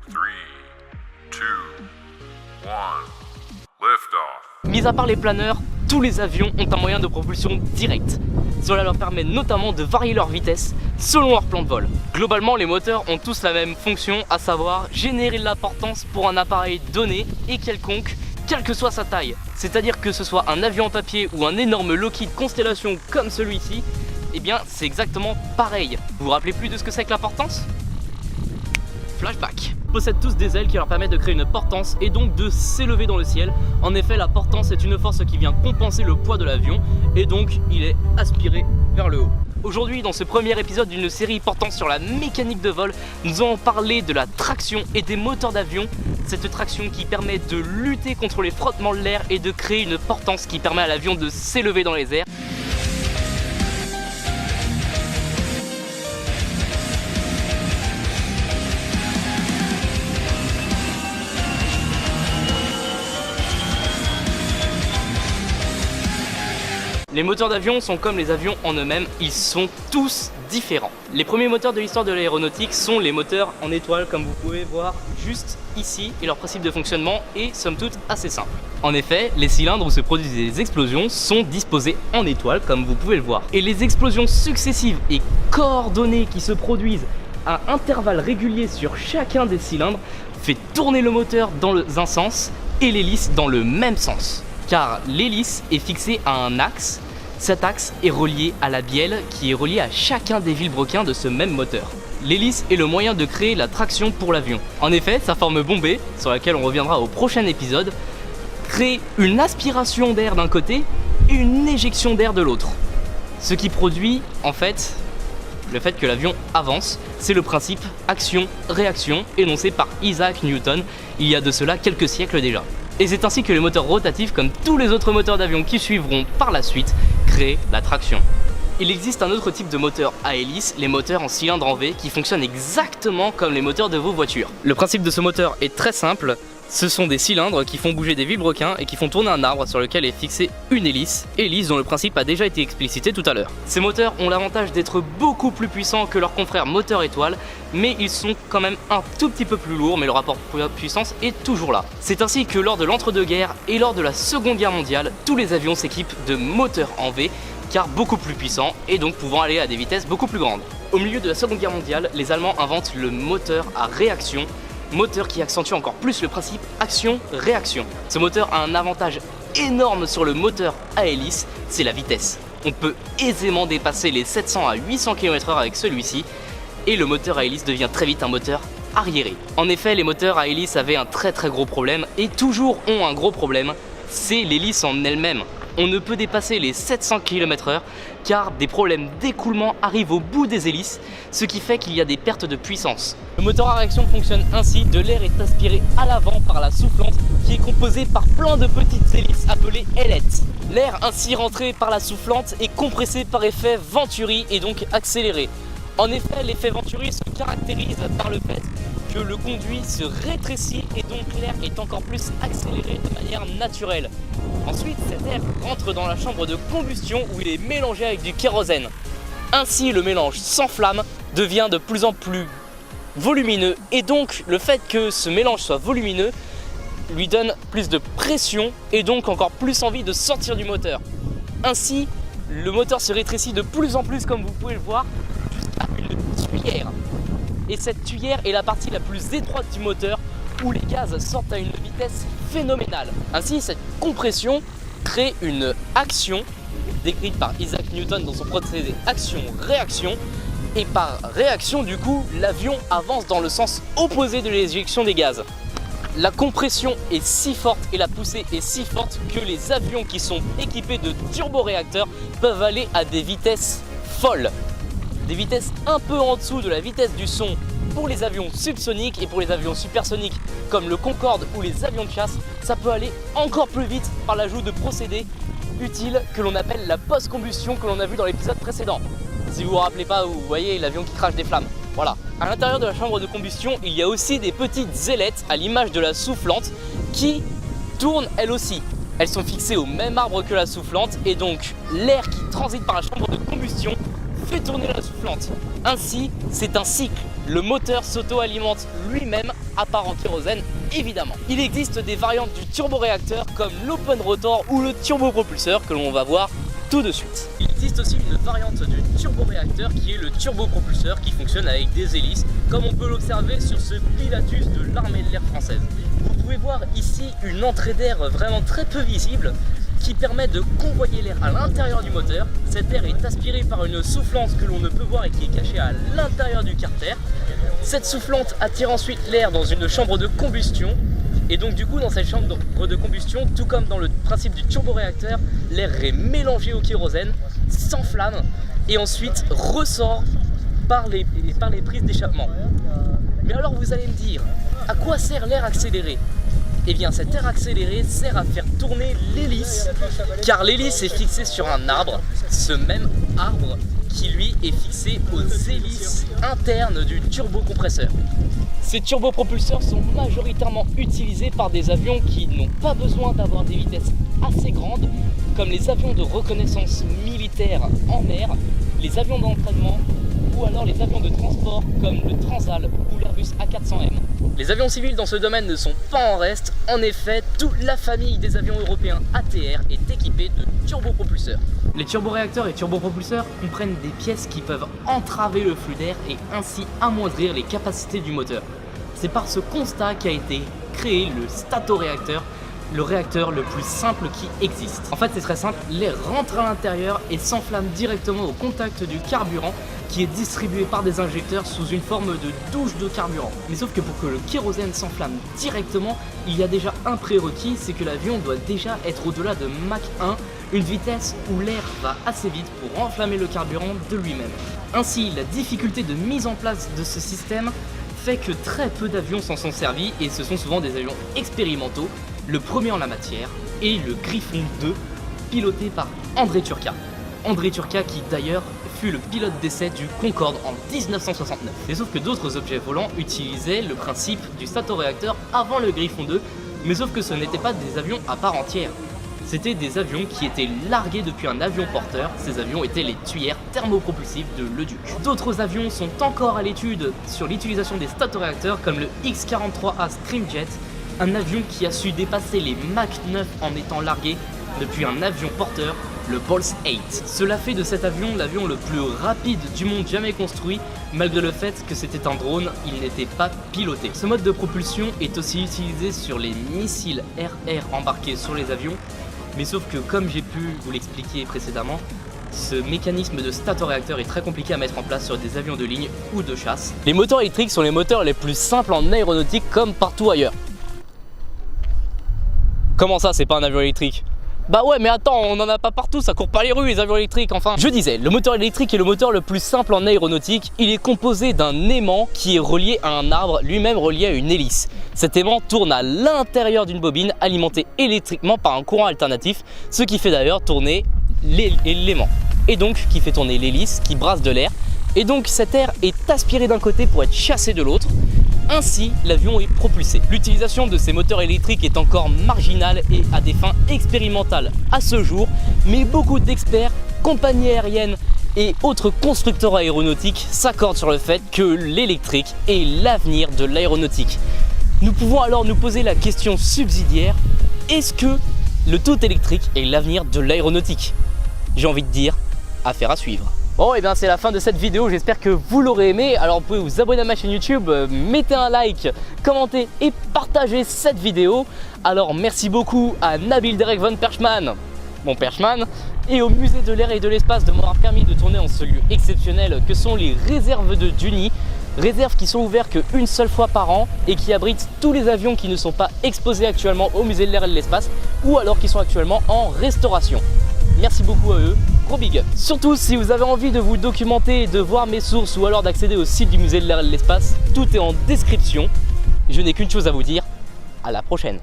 3, 2, 1, lift off. Mis à part les planeurs, tous les avions ont un moyen de propulsion direct. Cela leur permet notamment de varier leur vitesse selon leur plan de vol. Globalement, les moteurs ont tous la même fonction, à savoir générer de la portance pour un appareil donné et quelconque, quelle que soit sa taille. C'est-à-dire que ce soit un avion en papier ou un énorme Lockheed Constellation comme celui-ci, eh bien c'est exactement pareil. Vous vous rappelez plus de ce que c'est que la portance ? Flashback. Ils possèdent tous des ailes qui leur permettent de créer une portance et donc de s'élever dans le ciel. En effet, la portance est une force qui vient compenser le poids de l'avion et donc il est aspiré vers le haut. Aujourd'hui, dans ce premier épisode d'une série portant sur la mécanique de vol, nous allons parler de la traction et des moteurs d'avion. Cette traction qui permet de lutter contre les frottements de l'air et de créer une portance qui permet à l'avion de s'élever dans les airs. Les moteurs d'avion sont comme les avions en eux-mêmes, ils sont tous différents. Les premiers moteurs de l'histoire de l'aéronautique sont les moteurs en étoile comme vous pouvez voir juste ici et leur principe de fonctionnement est somme toute assez simple. En effet, les cylindres où se produisent les explosions sont disposés en étoile comme vous pouvez le voir. Et les explosions successives et coordonnées qui se produisent à intervalles réguliers sur chacun des cylindres fait tourner le moteur dans un sens et l'hélice dans le même sens. Car l'hélice est fixée à un axe, cet axe est relié à la bielle qui est reliée à chacun des vilebrequins de ce même moteur. L'hélice est le moyen de créer la traction pour l'avion. En effet, sa forme bombée, sur laquelle on reviendra au prochain épisode, crée une aspiration d'air d'un côté et une éjection d'air de l'autre. Ce qui produit en fait le fait que l'avion avance, c'est le principe action-réaction énoncé par Isaac Newton il y a de cela quelques siècles déjà. Et c'est ainsi que les moteurs rotatifs, comme tous les autres moteurs d'avion qui suivront par la suite, créent la traction. Il existe un autre type de moteur à hélice, les moteurs en cylindre en V, qui fonctionnent exactement comme les moteurs de vos voitures. Le principe de ce moteur est très simple, ce sont des cylindres qui font bouger des vilebrequins et qui font tourner un arbre sur lequel est fixée une hélice dont le principe a déjà été explicité tout à l'heure. Ces moteurs ont l'avantage d'être beaucoup plus puissants que leurs confrères moteurs étoiles, mais ils sont quand même un tout petit peu plus lourds, mais le rapport puissance est toujours là. C'est ainsi que lors de l'entre-deux-guerres et lors de la Seconde Guerre mondiale, tous les avions s'équipent de moteurs en V, car beaucoup plus puissants et donc pouvant aller à des vitesses beaucoup plus grandes. Au milieu de la Seconde Guerre mondiale, les Allemands inventent le moteur à réaction, moteur qui accentue encore plus le principe action-réaction. Ce moteur a un avantage énorme sur le moteur à hélice, c'est la vitesse. On peut aisément dépasser les 700 à 800 km/h avec celui-ci et le moteur à hélice devient très vite un moteur arriéré. En effet, les moteurs à hélice avaient un très gros problème et toujours ont un gros problème, c'est l'hélice en elle-même. On ne peut dépasser les 700 km/h car des problèmes d'écoulement arrivent au bout des hélices, ce qui fait qu'il y a des pertes de puissance. Le moteur à réaction fonctionne ainsi, de l'air est aspiré à l'avant par la soufflante qui est composée par plein de petites hélices appelées ailettes. L'air ainsi rentré par la soufflante est compressé par effet Venturi et donc accéléré. En effet, l'effet Venturi se caractérise par le fait que le conduit se rétrécit et donc l'air est encore plus accéléré de manière naturelle. Ensuite, cet air rentre dans la chambre de combustion où il est mélangé avec du kérosène. Ainsi, le mélange s'enflamme, devient de plus en plus volumineux et donc le fait que ce mélange soit volumineux lui donne plus de pression et donc encore plus envie de sortir du moteur. Ainsi, le moteur se rétrécit de plus en plus comme vous pouvez le voir jusqu'à une tuyère. Et cette tuyère est la partie la plus étroite du moteur où les gaz sortent à une vitesse phénoménale. Ainsi, cette compression crée une action décrite par Isaac Newton dans son procédé action-réaction. Et par réaction, du coup, l'avion avance dans le sens opposé de l'éjection des gaz. La compression est si forte et la poussée est si forte que les avions qui sont équipés de turboréacteurs peuvent aller à des vitesses folles. Des vitesses un peu en dessous de la vitesse du son pour les avions subsoniques et pour les avions supersoniques comme le Concorde ou les avions de chasse, ça peut aller encore plus vite par l'ajout de procédés utiles que l'on appelle la post-combustion que l'on a vu dans l'épisode précédent. Si vous vous rappelez pas, vous voyez l'avion qui crache des flammes. Voilà. À l'intérieur de la chambre de combustion, il y a aussi des petites ailettes à l'image de la soufflante qui tournent elles aussi. Elles sont fixées au même arbre que la soufflante et donc l'air qui transite par la chambre de combustion fait tourner la soufflante. Ainsi, c'est un cycle. Le moteur s'auto-alimente lui-même à part en kérosène, évidemment. Il existe des variantes du turboréacteur comme l'open rotor ou le turbopropulseur que l'on va voir tout de suite. Il existe aussi une variante du turboréacteur qui est le turbopropulseur qui fonctionne avec des hélices comme on peut l'observer sur ce Pilatus de l'armée de l'air française. Vous pouvez voir ici une entrée d'air vraiment très peu visible qui permet de convoyer l'air à l'intérieur du moteur. Cet air est aspiré par une soufflante que l'on ne peut voir et qui est cachée à l'intérieur du carter. Cette soufflante attire ensuite l'air dans une chambre de combustion. Et donc du coup dans cette chambre de combustion, tout comme dans le principe du turboréacteur, l'air est mélangé au kérosène, s'enflamme et ensuite ressort par les prises d'échappement. Mais alors vous allez me dire, à quoi sert l'air accéléré ? Eh bien cet air accéléré sert à faire tourner l'hélice, car l'hélice est fixée sur un arbre, ce même arbre qui lui est fixé aux hélices internes du turbocompresseur. Ces turbopropulseurs sont majoritairement utilisés par des avions qui n'ont pas besoin d'avoir des vitesses assez grandes, comme les avions de reconnaissance militaire en mer, les avions d'entraînement ou alors les avions de transport comme le Transal ou l'Airbus A400M. Les avions civils dans ce domaine ne sont pas en reste. En effet, toute la famille des avions européens ATR est équipée de turbopropulseurs. Les turboréacteurs et turbopropulseurs comprennent des pièces qui peuvent entraver le flux d'air et ainsi amoindrir les capacités du moteur. C'est par ce constat qu'a été créé le statoréacteur, le réacteur le plus simple qui existe. En fait, c'est très simple, l'air rentre à l'intérieur et s'enflamme directement au contact du carburant qui est distribué par des injecteurs sous une forme de douche de carburant. Mais sauf que pour que le kérosène s'enflamme directement, il y a déjà un prérequis, c'est que l'avion doit déjà être au-delà de Mach 1, une vitesse où l'air va assez vite pour enflammer le carburant de lui-même. Ainsi, la difficulté de mise en place de ce système fait que très peu d'avions s'en sont servis et ce sont souvent des avions expérimentaux, le premier en la matière est le Griffon 2 piloté par André Turca. André Turca qui d'ailleurs fut le pilote d'essai du Concorde en 1969. Et sauf que d'autres objets volants utilisaient le principe du statoréacteur avant le Griffon 2, mais sauf que ce n'étaient pas des avions à part entière. C'était des avions qui étaient largués depuis un avion porteur. Ces avions étaient les tuyères thermopropulsives de Leduc. D'autres avions sont encore à l'étude sur l'utilisation des statoréacteurs comme le X-43A Screamjet, un avion qui a su dépasser les Mach 9 en étant largué depuis un avion porteur, le Pulse 8. Cela fait de cet avion l'avion le plus rapide du monde jamais construit, malgré le fait que c'était un drone, il n'était pas piloté. Ce mode de propulsion est aussi utilisé sur les missiles RR embarqués sur les avions, mais sauf que comme j'ai pu vous l'expliquer précédemment, ce mécanisme de statoréacteur est très compliqué à mettre en place sur des avions de ligne ou de chasse. Les moteurs électriques sont les moteurs les plus simples en aéronautique comme partout ailleurs. Comment ça, c'est pas un avion électrique ? Bah ouais, mais attends, on en a pas partout, ça court pas les rues les avions électriques, enfin. Je disais, le moteur électrique est le moteur le plus simple en aéronautique. Il est composé d'un aimant qui est relié à un arbre, lui-même relié à une hélice. Cet aimant tourne à l'intérieur d'une bobine alimentée électriquement par un courant alternatif, ce qui fait d'ailleurs tourner l'aimant. Et donc qui fait tourner l'hélice qui brasse de l'air. Et donc cet air est aspiré d'un côté pour être chassé de l'autre. Ainsi, l'avion est propulsé. L'utilisation de ces moteurs électriques est encore marginale et à des fins expérimentales à ce jour, mais beaucoup d'experts, compagnies aériennes et autres constructeurs aéronautiques s'accordent sur le fait que l'électrique est l'avenir de l'aéronautique. Nous pouvons alors nous poser la question subsidiaire, est-ce que le tout électrique est l'avenir de l'aéronautique? J'ai envie de dire, affaire à suivre. Bon, et bien c'est la fin de cette vidéo, j'espère que vous l'aurez aimé. Alors vous pouvez vous abonner à ma chaîne YouTube, mettez un like, commentez et partagez cette vidéo. Alors merci beaucoup à Nabil Derek von Perchman, mon Perchman, et au musée de l'air et de l'espace de m'avoir permis de tourner en ce lieu exceptionnel que sont les réserves de Duny. Réserves qui sont ouvertes qu'une seule fois par an et qui abritent tous les avions qui ne sont pas exposés actuellement au musée de l'air et de l'espace ou alors qui sont actuellement en restauration. Merci beaucoup à eux, gros big up. Surtout si vous avez envie de vous documenter, de voir mes sources ou alors d'accéder au site du musée de l'air et de l'espace, tout est en description. Je n'ai qu'une chose à vous dire, à la prochaine.